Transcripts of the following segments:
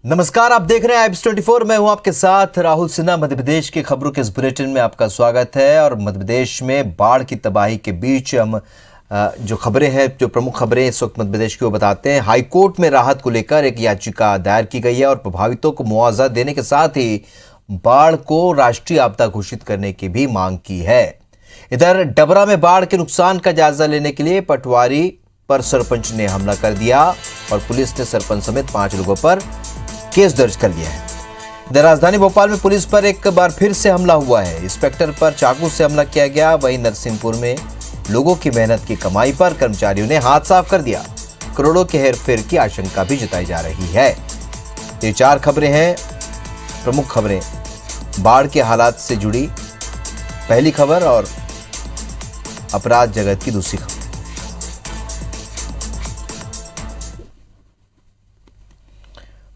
नमस्कार, आप देख रहे हैं आइब्स 24। मैं हूं आपके साथ राहुल सिन्हा। मध्य प्रदेश की खबरों के इस बुलेटिन में आपका स्वागत है। और मध्य प्रदेश में बाढ़ की तबाही के बीच हम जो खबरें हैं, जो प्रमुख खबरें इस वक्त मध्य प्रदेश की वो बताते हैं। हाईकोर्ट में राहत को लेकर एक याचिका दायर की गई है और प्रभावितों को मुआवजा देने के साथ ही बाढ़ को राष्ट्रीय आपदा घोषित करने की भी मांग की है। इधर डबरा में बाढ़ के नुकसान का जायजा लेने के लिए पटवारी पर सरपंच ने हमला कर दिया और पुलिस ने सरपंच समेत 5 लोगों पर केस दर्ज कर लिया है। इधर राजधानी भोपाल में पुलिस पर एक बार फिर से हमला हुआ है। इंस्पेक्टर पर चाकू से हमला किया गया। वहीं नरसिंहपुर में लोगों की मेहनत की कमाई पर कर्मचारियों ने हाथ साफ कर दिया। करोड़ों के हेरफेर की आशंका भी जताई जा रही है। ये 4 खबरें हैं, प्रमुख खबरें बाढ़ के हालात से जुड़ी पहली खबर और अपराध जगत की दूसरी खबर।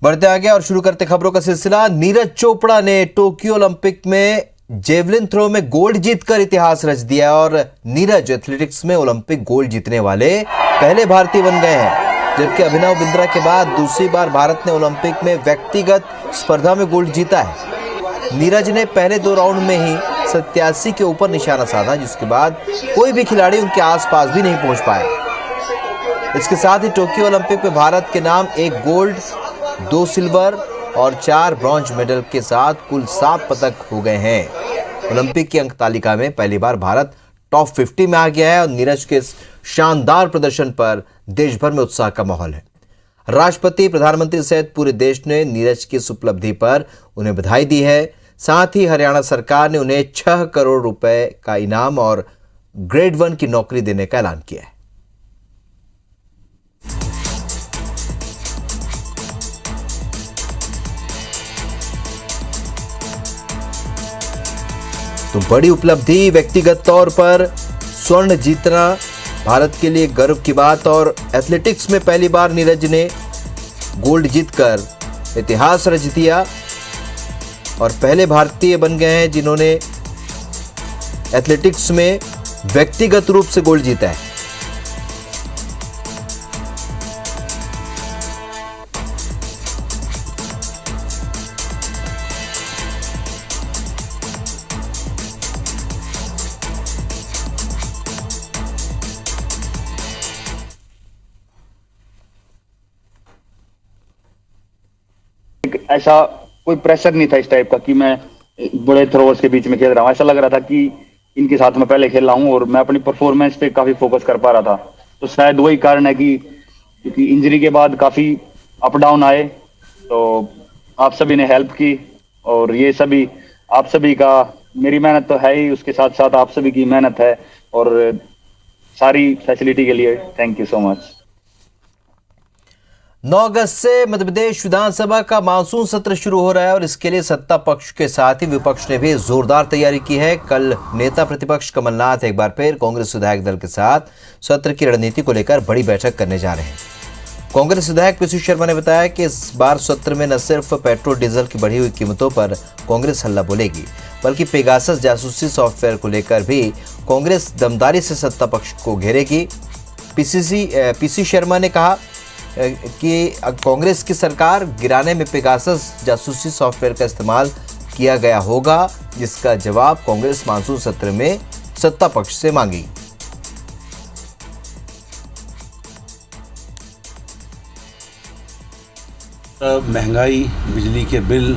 बढ़ते आगे और शुरू करते खबरों का सिलसिला। नीरज चोपड़ा ने टोक्यो ओलंपिक में जेवलिन थ्रो में गोल्ड जीतकर इतिहास रच दिया और नीरज एथलेटिक्स में ओलंपिक गोल्ड जीतने वाले पहले भारतीय बन गए हैं। जबकि अभिनव बिंद्रा के बाद दूसरी बार भारत ने ओलंपिक में व्यक्तिगत स्पर्धा में गोल्ड जीता है। नीरज ने पहले 2 राउंड में ही 87 के ऊपर निशाना साधा, जिसके बाद कोई भी खिलाड़ी उनके आसपास भी नहीं पहुंच पाया। इसके साथ ही टोक्यो ओलंपिक में भारत के नाम 1 गोल्ड, 2 सिल्वर और 4 ब्रॉन्ज मेडल के साथ कुल 7 पदक हो गए हैं। ओलंपिक की अंक तालिका में पहली बार भारत टॉप 50 में आ गया है और नीरज के इस शानदार प्रदर्शन पर देश भर में उत्साह का माहौल है। राष्ट्रपति, प्रधानमंत्री सहित पूरे देश ने नीरज की इस उपलब्धि पर उन्हें बधाई दी है। साथ ही हरियाणा सरकार ने उन्हें 6 करोड़ रुपए का इनाम और ग्रेड 1 की नौकरी देने का ऐलान किया है। तो बड़ी उपलब्धि, व्यक्तिगत तौर पर स्वर्ण जीतना भारत के लिए गर्व की बात। और एथलेटिक्स में पहली बार नीरज ने गोल्ड जीतकर इतिहास रच दिया और पहले भारतीय बन गए हैं जिन्होंने एथलेटिक्स में व्यक्तिगत रूप से गोल्ड जीता है। ऐसा कोई प्रेशर नहीं था इस टाइप का कि मैं बड़े थ्रोअर्स के बीच में खेल रहा हूँ। ऐसा लग रहा था कि इनके साथ मैं पहले खेल रहा हूँ और मैं अपनी परफॉर्मेंस पे काफी फोकस कर पा रहा था। तो शायद वही कारण है कि क्योंकि इंजरी के बाद काफी अप डाउन आए, तो आप सभी ने हेल्प की और ये सभी आप सभी का, मेरी मेहनत तो है ही, उसके साथ साथ आप सभी की मेहनत है और सारी फैसिलिटी के लिए थैंक यू सो मच। 9 अगस्त से मध्य प्रदेश विधानसभा का मानसून सत्र शुरू हो रहा है और इसके लिए सत्ता पक्ष के साथ ही विपक्ष ने भी जोरदार तैयारी की है। कल नेता प्रतिपक्ष कमलनाथ एक बार फिर कांग्रेस विधायक दल के साथ सत्र की रणनीति को लेकर बड़ी बैठक करने जा रहे हैं। कांग्रेस विधायक पीसी शर्मा ने बताया कि इस बार सत्र में न सिर्फ पेट्रोल डीजल की बढ़ी हुई कीमतों पर कांग्रेस हल्ला बोलेगी, बल्कि पेगासस जासूसी सॉफ्टवेयर को लेकर भी कांग्रेस दमदारी से सत्ता पक्ष को घेरेगी। पीसी शर्मा ने कहा कि कांग्रेस की सरकार गिराने में पेगासस जासूसी सॉफ्टवेयर का इस्तेमाल किया गया होगा, जिसका जवाब कांग्रेस मानसून सत्र में सत्ता पक्ष से मांगी। महंगाई, बिजली के बिल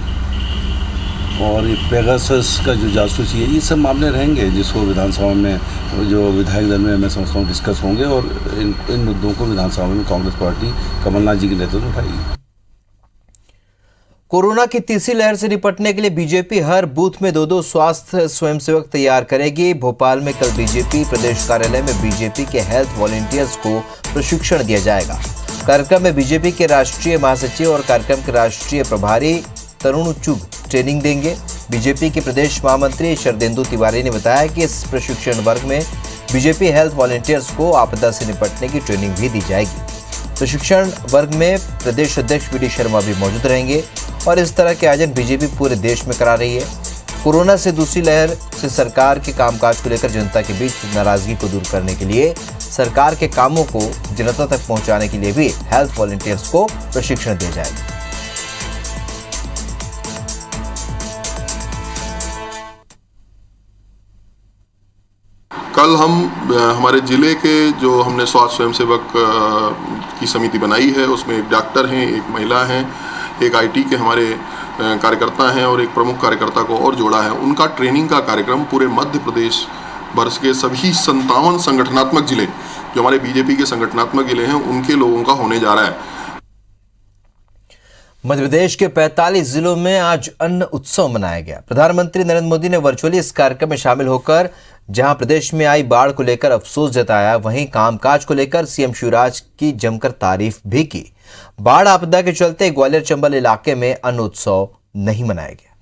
और ये पेगासस का जो जासूसी है, ये सब मामले रहेंगे जिसको विधानसभा में जो विधायक दल में मैं समझता हूँ डिस्कस होंगे और इन मुद्दों को विधानसभा में कांग्रेस पार्टी कमलनाथ जी के नेतृत्व में उठाएगी। कोरोना की तीसरी लहर से निपटने के लिए बीजेपी हर बूथ में 2-2 स्वास्थ्य स्वयंसेवक तैयार करेगी। भोपाल में कल बीजेपी प्रदेश कार्यालय में बीजेपी के हेल्थ वॉलंटियर्स को प्रशिक्षण दिया जाएगा। कार्यक्रम में बीजेपी के राष्ट्रीय महासचिव और कार्यक्रम के राष्ट्रीय प्रभारी तरुण चुग ट्रेनिंग देंगे। बीजेपी के प्रदेश महामंत्री शरदेंदु तिवारी ने बताया कि इस प्रशिक्षण वर्ग में बीजेपी हेल्थ वॉलंटियर्स को आपदा से निपटने की ट्रेनिंग भी दी जाएगी। प्रशिक्षण वर्ग में प्रदेश अध्यक्ष वी डी शर्मा भी मौजूद रहेंगे और इस तरह के आयोजन बीजेपी पूरे देश में करा रही है। कोरोना से दूसरी लहर से सरकार के कामकाज को लेकर जनता के बीच नाराजगी को दूर करने के लिए सरकार के कामों को जनता तक पहुंचाने के लिए भी हेल्थ वॉलंटियर्स को प्रशिक्षण दिया जाएगा। कल हम हमारे ज़िले के जो हमने स्वास्थ्य स्वयंसेवक की समिति बनाई है, उसमें एक डॉक्टर हैं, एक महिला हैं, एक आईटी के हमारे कार्यकर्ता हैं और एक प्रमुख कार्यकर्ता को और जोड़ा है। उनका ट्रेनिंग का कार्यक्रम पूरे मध्य प्रदेश वर्ष के सभी 57 संगठनात्मक जिले जो हमारे बीजेपी के संगठनात्मक जिले हैं उनके लोगों का होने जा रहा है। मध्य प्रदेश के 45 जिलों में आज अन्न उत्सव मनाया गया। प्रधानमंत्री नरेंद्र मोदी ने वर्चुअली इस कार्यक्रम में शामिल होकर जहां प्रदेश में आई बाढ़ को लेकर अफसोस जताया, वहीं कामकाज को लेकर सीएम शिवराज की जमकर तारीफ भी की। बाढ़ आपदा के चलते ग्वालियर चंबल इलाके में अन्न उत्सव नहीं मनाया गया।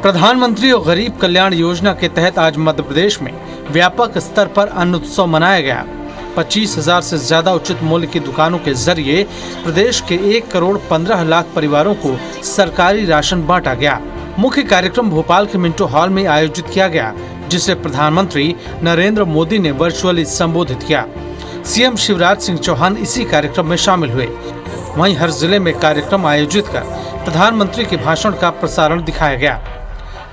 प्रधानमंत्री और गरीब कल्याण योजना के तहत आज मध्य प्रदेश में व्यापक स्तर पर अन्न उत्सव मनाया गया। 25,000 से ज्यादा उचित मूल्य की दुकानों के जरिए प्रदेश के 1 करोड़ 15 लाख परिवारों को सरकारी राशन बांटा गया। मुख्य कार्यक्रम भोपाल के मिंटो हॉल में आयोजित किया गया, जिसे प्रधानमंत्री नरेंद्र मोदी ने वर्चुअली संबोधित किया। सीएम शिवराज सिंह चौहान इसी कार्यक्रम में शामिल हुए। वहीं हर जिले में कार्यक्रम आयोजित कर प्रधानमंत्री के भाषण का प्रसारण दिखाया गया।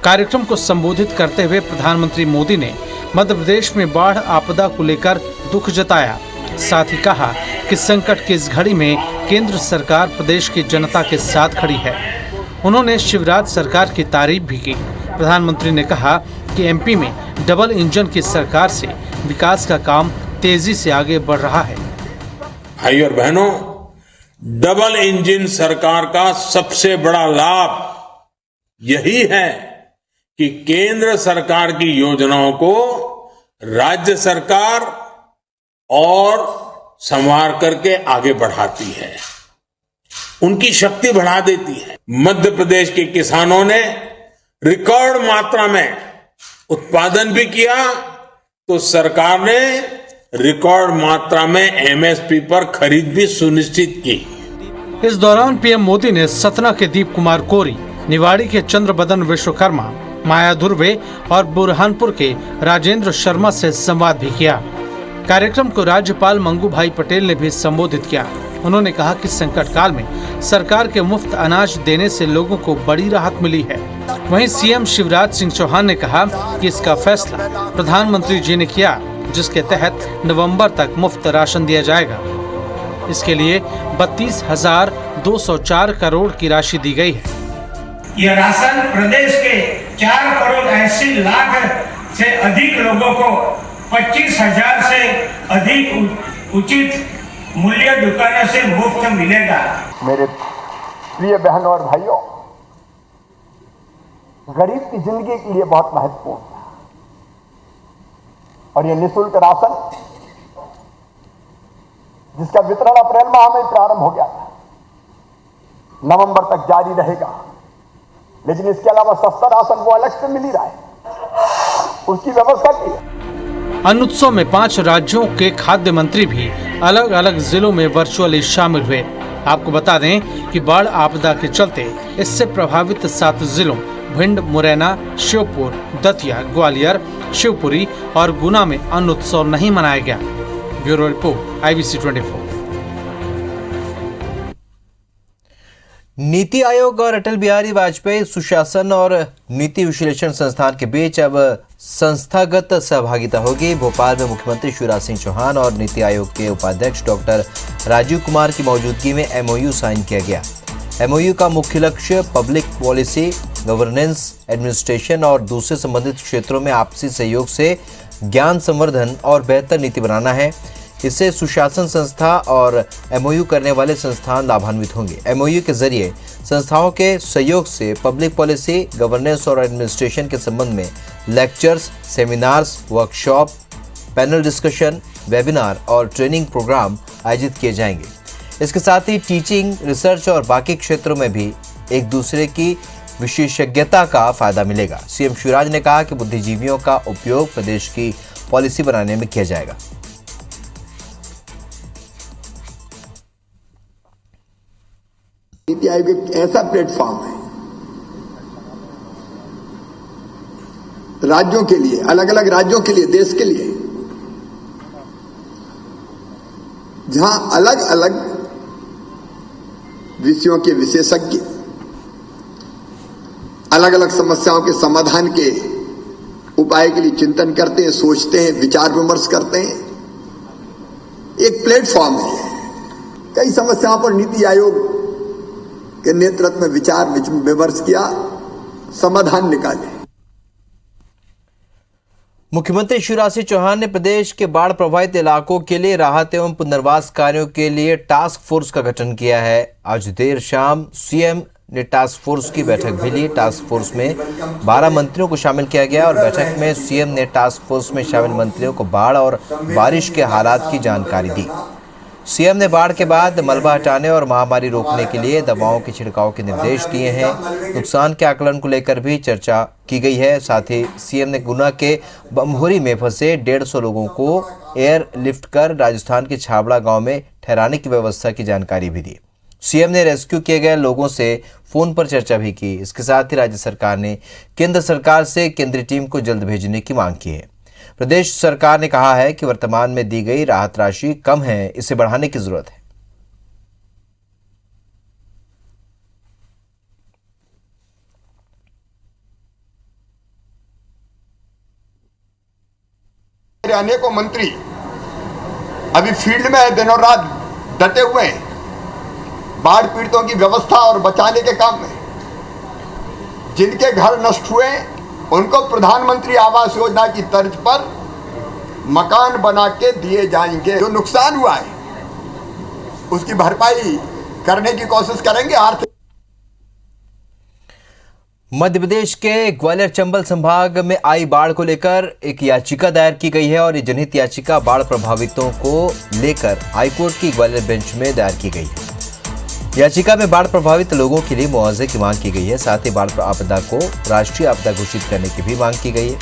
कार्यक्रम को संबोधित करते हुए प्रधानमंत्री मोदी ने मध्य प्रदेश में बाढ़ आपदा को लेकर दुख जताया। साथ ही कहा कि संकट की इस घड़ी में केंद्र सरकार प्रदेश की जनता के साथ खड़ी है। उन्होंने शिवराज सरकार की तारीफ भी की। प्रधानमंत्री ने कहा कि एमपी में डबल इंजन की सरकार से विकास का काम तेजी से आगे बढ़ रहा है। भाई और बहनों, डबल इंजन सरकार का सबसे बड़ा लाभ यही है कि केंद्र सरकार की योजनाओं को राज्य सरकार और संवार करके आगे बढ़ाती है, उनकी शक्ति बढ़ा देती है। मध्य प्रदेश के किसानों ने रिकॉर्ड मात्रा में उत्पादन भी किया तो सरकार ने रिकॉर्ड मात्रा में एमएसपी पर खरीद भी सुनिश्चित की। इस दौरान पीएम मोदी ने सतना के दीप कुमार कोरी, निवाड़ी के चंद्रबदन विश्वकर्मा, माया धुर्वे और बुरहानपुर के राजेंद्र शर्मा से संवाद भी किया। कार्यक्रम को राज्यपाल मंगू भाई पटेल ने भी संबोधित किया। उन्होंने कहा कि संकट काल में सरकार के मुफ्त अनाज देने से लोगों को बड़ी राहत मिली है। वहीं सीएम शिवराज सिंह चौहान ने कहा कि इसका फैसला प्रधानमंत्री जी ने किया, जिसके तहत नवंबर तक मुफ्त राशन दिया जाएगा। इसके लिए 32,204 करोड़ की राशि दी गई है। यह राशन प्रदेश के 4 करोड़ 80 लाख से अधिक लोगों को 25,000 से अधिक उचित मूल्य दुकानों से मुफ्त मिलेगा। मेरे प्रिय बहनों और भाइयों, गरीब की जिंदगी के लिए बहुत महत्वपूर्ण है और ये निःशुल्क राशन जिसका वितरण अप्रैल माह में प्रारंभ हो गया था, नवंबर तक जारी रहेगा। लेकिन इसके अलावा सस्ता राशन वो अलग से मिल ही रहा है, उसकी व्यवस्था की है। अन्न उत्सव में 5 राज्यों के खाद्य मंत्री भी अलग अलग जिलों में वर्चुअली शामिल हुए। आपको बता दें कि बाढ़ आपदा के चलते इससे प्रभावित 7 जिलों भिंड, मुरैना, श्योपुर, दतिया, ग्वालियर, शिवपुरी और गुना में अन्न उत्सव नहीं मनाया गया। Bureau report, IBC 24। NITI Aayog और अटल बिहारी वाजपेयी सुशासन और नीति विश्लेषण संस्थान के बीच अब संस्थागत सहभागिता होगी। भोपाल में मुख्यमंत्री शिवराज सिंह चौहान और नीति आयोग के उपाध्यक्ष डॉक्टर राजीव कुमार की मौजूदगी में MOU साइन किया गया। MOU का मुख्य लक्ष्य पब्लिक पॉलिसी, गवर्नेंस, एडमिनिस्ट्रेशन और दूसरे संबंधित क्षेत्रों में आपसी सहयोग से ज्ञान संवर्धन और बेहतर नीति बनाना है। इससे सुशासन संस्था और MOU करने वाले संस्थान लाभान्वित होंगे। MOU के जरिए संस्थाओं के सहयोग से पब्लिक पॉलिसी, गवर्नेंस और एडमिनिस्ट्रेशन के संबंध में lectures, seminars, workshop, panel discussion, webinar और ट्रेनिंग प्रोग्राम आयोजित किए जाएंगे। इसके साथ ही टीचिंग, रिसर्च और बाकी क्षेत्रों में भी एक दूसरे की विशेषज्ञता का फायदा मिलेगा। सीएम शिवराज ने कहा कि बुद्धिजीवियों का उपयोग प्रदेश की पॉलिसी बनाने में किया जाएगा। नीति आयोग एक ऐसा प्लेटफॉर्म है राज्यों के लिए, अलग अलग राज्यों के लिए, देश के लिए, जहां अलग अलग विषयों के विशेषज्ञ अलग अलग समस्याओं के समाधान के उपाय के लिए चिंतन करते हैं, सोचते हैं, विचार विमर्श करते हैं। एक प्लेटफॉर्म है। कई समस्याओं पर नीति आयोग के नेतृत्व में विचार विमर्श किया, समाधान निकाले। मुख्यमंत्री शिवराज सिंह चौहान ने प्रदेश के बाढ़ प्रभावित इलाकों के लिए राहत एवं पुनर्वास कार्यों के लिए टास्क फोर्स का गठन किया है। आज देर शाम सीएम ने टास्क फोर्स की बैठक भी ली। टास्क फोर्स में 12 मंत्रियों को शामिल किया गया और बैठक में सीएम ने टास्क फोर्स में शामिल मंत्रियों को बाढ़ और बारिश के हालात की जानकारी दी। सीएम ने बाढ़ के बाद मलबा हटाने और महामारी रोकने के लिए दवाओं के छिड़काव के निर्देश दिए हैं। नुकसान के आकलन को लेकर भी चर्चा की गई है। साथ ही सीएम ने गुना के बमहोरी में फंसे 150 लोगों को एयर लिफ्ट कर राजस्थान के छाबड़ा गांव में ठहराने की व्यवस्था की जानकारी भी दी। सीएम ने रेस्क्यू किए गए लोगों से फोन पर चर्चा भी की। इसके साथ ही राज्य सरकार ने केंद्र सरकार से केंद्रीय टीम को जल्द भेजने की मांग की है। प्रदेश सरकार ने कहा है कि वर्तमान में दी गई राहत राशि कम है, इसे बढ़ाने की जरूरत है। मेरे अनेकों मंत्री अभी फील्ड में है, दिनों रात डटे हुए हैं बाढ़ पीड़ितों की व्यवस्था और बचाने के काम में। जिनके घर नष्ट हुए उनको प्रधानमंत्री आवास योजना की तर्ज पर मकान बना के दिए जाएंगे। जो नुकसान हुआ है उसकी भरपाई करने की कोशिश करेंगे। आर्थिक मध्य प्रदेश के ग्वालियर चंबल संभाग में आई बाढ़ को लेकर एक याचिका दायर की गई है और ये जनहित याचिका बाढ़ प्रभावितों को लेकर हाईकोर्ट की ग्वालियर बेंच में दायर की गई है। याचिका में बाढ़ प्रभावित लोगों के लिए मुआवजे की मांग की गई है। साथ ही बाढ़ आपदा को राष्ट्रीय आपदा घोषित करने की भी मांग की गई है।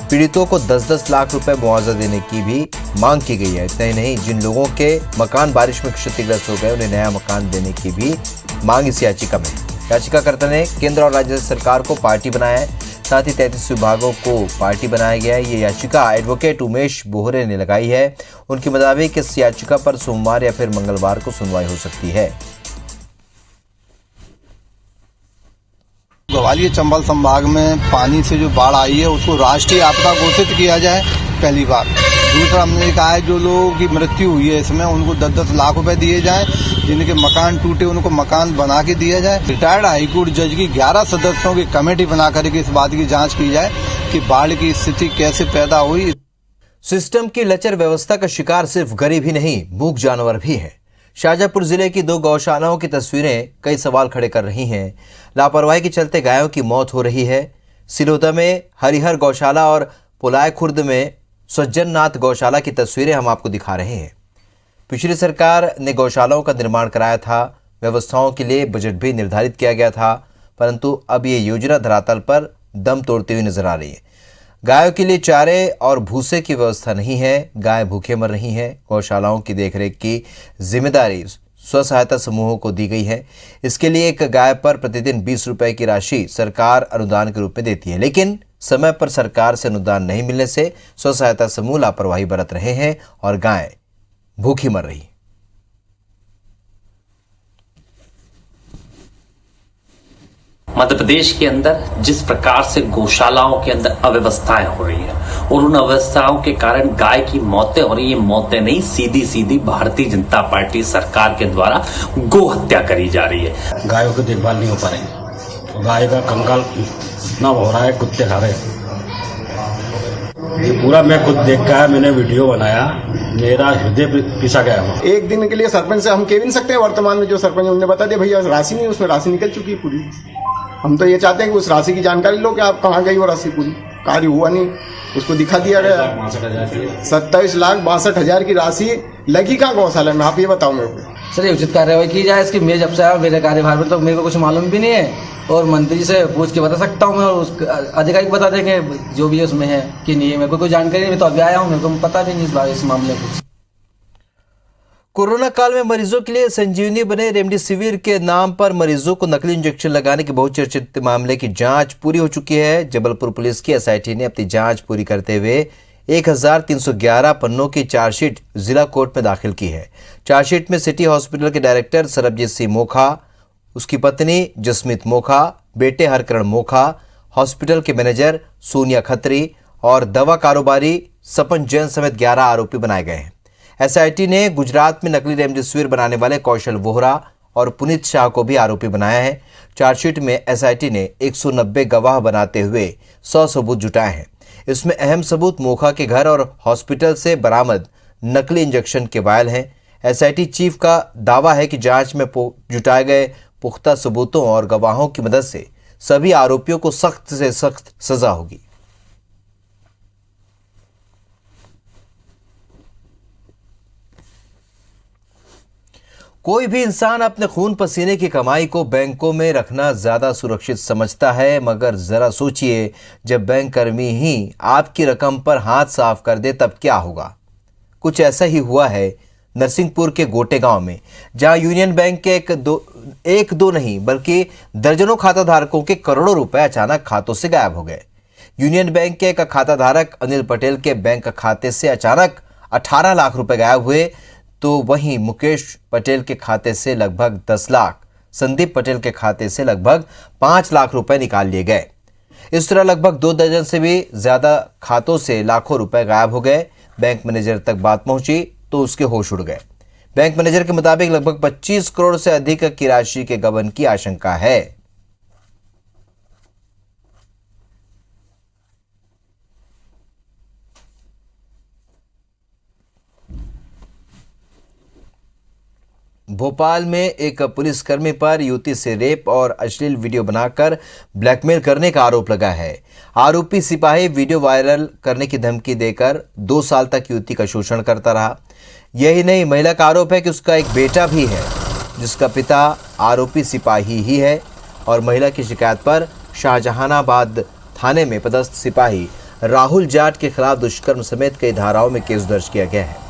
पीड़ितों को 10-10 लाख रुपए मुआवजा देने की भी मांग की गई है। इतना ही नहीं, जिन लोगों के मकान बारिश में क्षतिग्रस्त हो गए उन्हें नया मकान देने की भी मांग इस याचिका में है। याचिकाकर्ता ने केंद्र और राज्य सरकार को पार्टी बनाया है। साथ ही 33 विभागों को पार्टी बनाया गया है। ये याचिका एडवोकेट उमेश बोहरे ने लगाई है। उनके मुताबिक इस याचिका पर सोमवार या फिर मंगलवार को सुनवाई हो सकती है। ग्वालियर चंबल संभाग में पानी से जो बाढ़ आई है उसको राष्ट्रीय आपदा घोषित किया जाए, पहली बात। दूसरा, हमने कहा है जो लोगों की मृत्यु हुई है इसमें उनको 10-10 लाख रुपए दिए जाएं। जिनके मकान टूटे उनको मकान बना के दिया जाए। रिटायर्ड हाईकोर्ट जज की 11 सदस्यों की कमेटी बना करके इस बात की जांच की जाए कि बाढ़ की स्थिति कैसे पैदा हुई। सिस्टम की लचर व्यवस्था का शिकार सिर्फ गरीब ही नहीं, मूक जानवर भी हैं। शाजापुर जिले की 2 गौशालाओं की तस्वीरें कई सवाल खड़े कर रही हैं। लापरवाही के चलते गायों की मौत हो रही है। सिलोदा में हरिहर गौशाला और पुलाय खुर्द में सज्जननाथ गौशाला की तस्वीरें हम आपको दिखा रहे हैं। पिछली सरकार ने गौशालाओं का निर्माण कराया था, व्यवस्थाओं के लिए बजट भी निर्धारित किया गया था, परंतु अब ये योजना धरातल पर दम तोड़ती हुई नजर आ रही है। गायों के लिए चारे और भूसे की व्यवस्था नहीं है, गाय भूखे मर रही हैं। गौशालाओं की देखरेख की जिम्मेदारी स्व सहायता समूहों को दी गई है। इसके लिए एक गाय पर प्रतिदिन 20 रुपए की राशि सरकार अनुदान के रूप में देती है, लेकिन समय पर सरकार से अनुदान नहीं मिलने से स्व सहायता समूह लापरवाही बरत रहे हैं और गाय भूखी मर रही। मध्य प्रदेश के अंदर जिस प्रकार से गौशालाओं के अंदर अव्यवस्थाएं हो रही है और उन अव्यवस्थाओं के कारण गाय की मौतें हो रही है, मौतें नहीं, सीधी सीधी भारतीय जनता पार्टी सरकार के द्वारा गौ हत्या करी जा रही है। गायों की देखभाल नहीं हो पा रही, गाय का कंकाल इतना हो रहा है, कुत्ते खा रहे हैं। ये पूरा मैं खुद देख कर मैंने वीडियो बनाया, मेरा हृदय पिसा गया। एक दिन के लिए सरपंच से हम कह भी नहीं सकते हैं। वर्तमान में जो सरपंच उन्होंने बता दिया भैया राशि नहीं, उसमें राशि निकल चुकी है पूरी। हम तो ये चाहते हैं कि उस राशि की जानकारी लो कि आप कहाँ गई वो राशि, पूरी कार्य हुआ नहीं, उसको दिखा दिया गया। 27,62,000 की राशि लगी कहाँ गौशाला में, आप ये बताओ मेरे को। सर ये उचित कार्यवाही की जाए इसकी। मैं जब से आया मेरे कार्यभार में तो मेरे को कुछ मालूम भी नहीं है और मंत्री से पूछ के बता सकता हूँ मैं, और उस अधिकारी बता देंगे जो भी है उसमें है कि नहीं है। मेरे को कोई जानकारी नहीं, मैं तो अभी आया हूँ, मेरे को पता भी नहीं इस मामले को। कोरोना काल में मरीजों के लिए संजीवनी बने रेमडेसिविर के नाम पर मरीजों को नकली इंजेक्शन लगाने के बहुचर्चित मामले की जांच पूरी हो चुकी है। जबलपुर पुलिस की एसआईटी ने अपनी जांच पूरी करते हुए 1311 पन्नों की चार्जशीट जिला कोर्ट में दाखिल की है। चार्जशीट में सिटी हॉस्पिटल के डायरेक्टर सरबजीत सिंह मोखा, उसकी पत्नी जसमीत मोखा, बेटे हरकरण मोखा, हॉस्पिटल के मैनेजर सोनिया खत्री और दवा कारोबारी सपन जैन समेत 11 आरोपी बनाए गए हैं। एसआईटी ने गुजरात में नकली रेमडेसिविर बनाने वाले कौशल वोहरा और पुनीत शाह को भी आरोपी बनाया है। चार्जशीट में एसआईटी ने 190 गवाह बनाते हुए 100 सबूत जुटाए हैं। इसमें अहम सबूत मोखा के घर और हॉस्पिटल से बरामद नकली इंजेक्शन के वायल हैं। एसआईटी चीफ का दावा है कि जांच में जुटाए गए पुख्ता सबूतों और गवाहों की मदद से सभी आरोपियों को सख्त से सख्त सजा होगी। कोई भी इंसान अपने खून पसीने की कमाई को बैंकों में रखना ज्यादा सुरक्षित समझता है, मगर जरा सोचिए जब बैंक कर्मी ही आपकी रकम पर हाथ साफ कर दे तब क्या होगा। कुछ ऐसा ही हुआ है नरसिंहपुर के गोटे गांव में, जहां यूनियन बैंक के एक दो नहीं बल्कि दर्जनों खाता धारकों के करोड़ों रुपए अचानक खातों से गायब हो गए। यूनियन बैंक के एक खाता धारक अनिल पटेल के बैंक खाते से अचानक 18 लाख रुपए गायब हुए, तो वहीं मुकेश पटेल के खाते से लगभग 10 लाख, संदीप पटेल के खाते से लगभग 5 लाख रुपए निकाल लिए गए। इस तरह लगभग 2 दर्जन से भी ज्यादा खातों से लाखों रुपए गायब हो गए। बैंक मैनेजर तक बात पहुंची तो उसके होश उड़ गए। बैंक मैनेजर के मुताबिक लगभग 25 करोड़ से अधिक की राशि के गबन की आशंका है। भोपाल में एक पुलिसकर्मी पर युवती से रेप और अश्लील वीडियो बनाकर ब्लैकमेल करने का आरोप लगा है। आरोपी सिपाही वीडियो वायरल करने की धमकी देकर 2 साल तक युवती का शोषण करता रहा। यही नहीं, महिला का आरोप है कि उसका एक बेटा भी है जिसका पिता आरोपी सिपाही ही है, और महिला की शिकायत पर शाहजहानाबाद थाने में पदस्थ सिपाही राहुल जाट के खिलाफ दुष्कर्म समेत कई धाराओं में केस दर्ज किया गया है।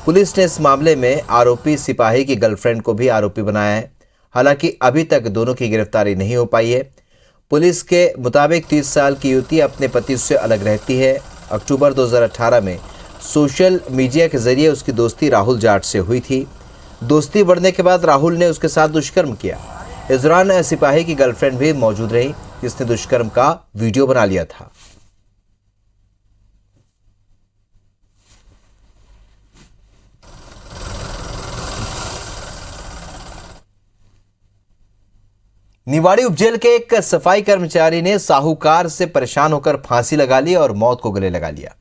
पुलिस ने इस मामले में आरोपी सिपाही की गर्लफ्रेंड को भी आरोपी बनाया है। हालांकि अभी तक दोनों की गिरफ्तारी नहीं हो पाई है। पुलिस के मुताबिक 30 साल की युवती अपने पति से अलग रहती है। अक्टूबर 2018 में सोशल मीडिया के जरिए उसकी दोस्ती राहुल जाट से हुई थी। दोस्ती बढ़ने के बाद राहुल ने उसके साथ दुष्कर्म किया। इस दौरान सिपाही की गर्लफ्रेंड भी मौजूद रही, जिसने दुष्कर्म का वीडियो बना लिया था। निवाड़ी उपजेल के एक सफाई कर्मचारी ने साहूकार से परेशान होकर फांसी लगा ली और मौत को गले लगा लिया।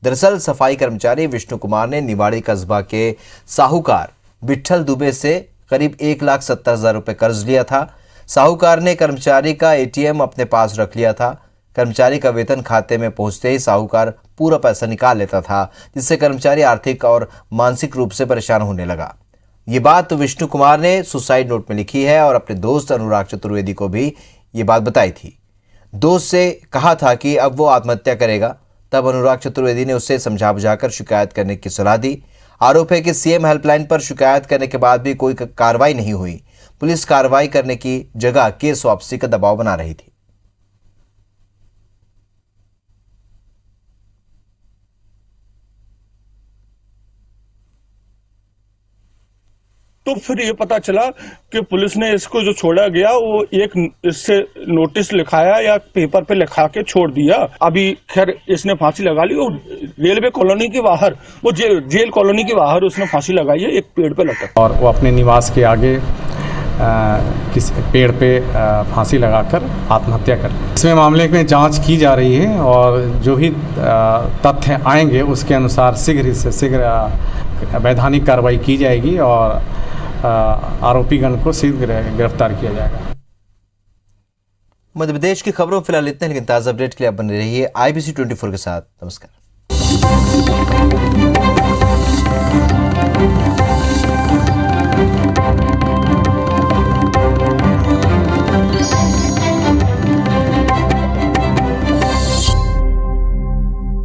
दरअसल सफाई कर्मचारी विष्णु कुमार ने निवाड़ी कस्बा के साहूकार विट्ठल दुबे से करीब 1,70,000 रुपए कर्ज लिया था। साहूकार ने कर्मचारी का एटीएम अपने पास रख लिया था। कर्मचारी का वेतन खाते में पहुंचते ही साहूकार पूरा पैसा निकाल लेता था, जिससे कर्मचारी आर्थिक और मानसिक रूप से परेशान होने लगा। ये बात विष्णु कुमार ने सुसाइड नोट में लिखी है और अपने दोस्त अनुराग चतुर्वेदी को भी ये बात बताई थी। दोस्त से कहा था कि अब वो आत्महत्या करेगा। तब अनुराग चतुर्वेदी ने उसे समझा बुझाकर शिकायत करने की सलाह दी। आरोप है कि सीएम हेल्पलाइन पर शिकायत करने के बाद भी कोई कार्रवाई नहीं हुई। पुलिस कार्रवाई करने की जगह केस वापसी का दबाव बना रही थी। तो फिर ये पता चला कि पुलिस ने इसको जो छोड़ा गया वो एक इससे नोटिस लिखाया या पेपर पे लिखा के छोड़ दिया। अभी खैर इसने फांसी लगा ली और रेलवे कॉलोनी के बाहर, वो जेल कॉलोनी के बाहर उसने फांसी लगाई है, एक पेड़ पे लटक, और वो अपने निवास के आगे किसी पेड़ पे फांसी लगाकर आत्महत्या कर। इसमें मामले में जांच की जा रही है और जो भी तथ्य आएंगे उसके अनुसार शीघ्र से शीघ्र वैधानिक कार्रवाई की जाएगी और आरोपीगण को शीघ्र गिरफ्तार किया जाएगा। मध्य प्रदेश की खबरों फिलहाल इतने, लेकिन ताज़ा अपडेट के लिए आप बने रहिए IBC 24 के साथ। नमस्कार।